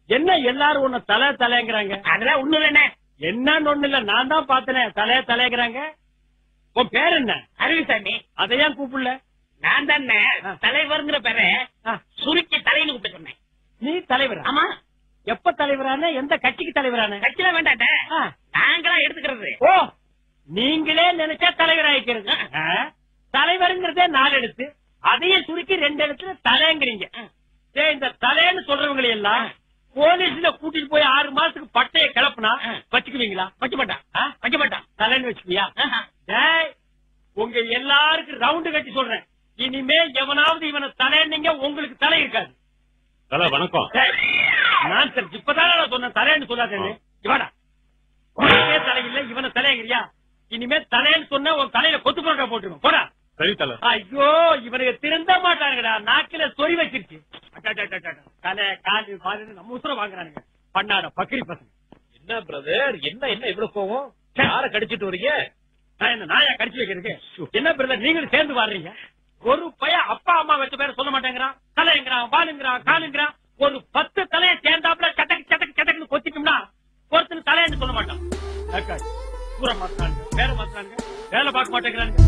என்ன எல்லாரும் உன்ன தலை தலைங்கிறாங்க? அதெல்லாம் ஒண்ணு தானே. என்னன்னு ஒண்ணு இல்ல, நான் தான் பாத்தேன். தலைய தலைங்கிறாங்க. உன் பேர் என்ன? அரவிசாமி. அதையான் கூப்பிடல? நான் தானே தலைவர்ங்கிற பேரை சுருக்கி தலைன்னு கூப்பிட்டு சொன்னேன். நீ தலைவர்? ஆமா. எப்ப தலைவரான? எந்த கட்சிக்கு தலைவரான? கட்சியில வேண்டாட்ட, நாங்களா எடுத்துக்கிறது. ஓ, நீங்களே நினைச்சா தலைவர் ஆயிக்கிறது. தலைவருங்கிறதே 4 எழுத்து, அதையும் சுருக்கி 2 எழுத்துல தலைங்கிறீங்க. இந்த தலைன்னு சொல்றவங்களை எல்லாம் போலீஸ்ல கூட்டிட்டு போய் 6 மாசத்துக்கு பட்டைய கிளப்புனா வச்சுக்குவீங்களா? வைக்க மாட்டான். வைக்க மாட்டான். தலைன்னு வச்சுக்கியா? உங்க எல்லாருக்கும் ரவுண்டு கட்டி சொல்றேன், இனிமே எவனாவது இவனை தலைன்னீங்க உங்களுக்கு தலை இருக்காது. வணக்கம். நான் சார் இப்பதான் நான் சொன்னேன் தலைன்னு சொல்லாதேன்னு. இவடா உனக்கே தலை இல்ல, இவனை தலைங்கிறியா? இனிமே தலைன்னு சொன்ன உன் தலையில கொத்து போட்டா போட்டுருவோம். போடா. சரி தலை. ஐயோ, இவனுக்கு திருந்த மாட்டாங்கடா, நாக்கில சொறி வச்சிருச்சு. தலை காலு பாலுன்னு நம்ம உசுர வாங்குறானுங்க பண்ணாட பக்கிரி பசங்க. என்ன பிரதர், என்ன என்ன இவ்வளவு கோவம்? யார கடிச்சிட்டு வரீங்க? நான் என்ன நாயா கடிச்சு வைக்கிறதுக்கு? என்ன பிரதர் நீங்களும் சேர்ந்து வாடுறீங்க? ஒரு பையன் அப்பா அம்மா வச்ச பேரை சொல்ல மாட்டேங்கிறான். தலைங்கிறான், பாலுங்கிறான், காலுங்கிறான். ஒரு 10 தலையை சேர்ந்தாப்புல சட்டக்கு சட்டக்கு சட்டக்குன்னு கொத்திட்டோம்னா ஒருத்தர் தலைன்னு சொல்ல மாட்டான். பூரா மாத்தானுங்க, வேலை மாத்தானுங்க, வேலை பார்க்க மாட்டேங்கிறானுங்க.